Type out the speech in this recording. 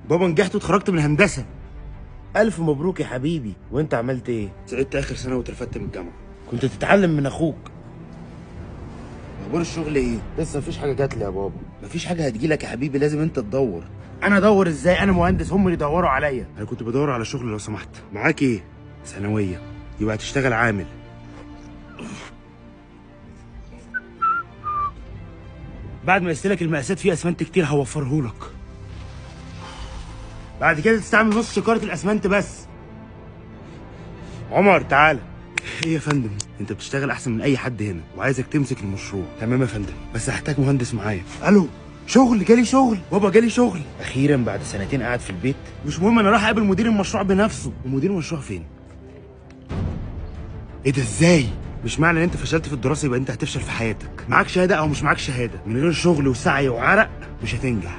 بابا نجحت واتخرجت من هندسه. الف مبروك يا حبيبي. وانت عملت ايه؟ سقطت اخر سنه واترفدت من الجامعه. كنت تتعلم من اخوك. اخبار الشغل ايه؟ لسه مفيش حاجه جات لي يا بابا. مفيش حاجه هتجيلك يا حبيبي، لازم انت تدور. انا ادور ازاي؟ انا مهندس، هم اللي يدوروا عليا. انا كنت بدور على شغل لو سمحت. معاك ايه؟ ثانويه. يبقى هتشتغل عامل. بعد ما يستلك المقاسات فيه اسمنت كتير هوفرهولك. بعد كده تستعمل نص شكاره الاسمنت بس. عمر تعالى. ايه يا فندم؟ انت بتشتغل احسن من اي حد هنا وعايزك تمسك المشروع. تمام يا فندم، بس هحتاج مهندس معايا. الو، شغل، جالي شغل بابا، جالي شغل اخيرا بعد سنتين قاعد في البيت. مش مهم، انا رايح اقابل مدير المشروع بنفسه. ومدير المشروع فين؟ ايه ده ازاي؟ مش معنى ان انت فشلت في الدراسه يبقى انت هتفشل في حياتك. معاك شهاده او مش معاك شهاده، من غير شغل وسعي وعرق مش هتنجح.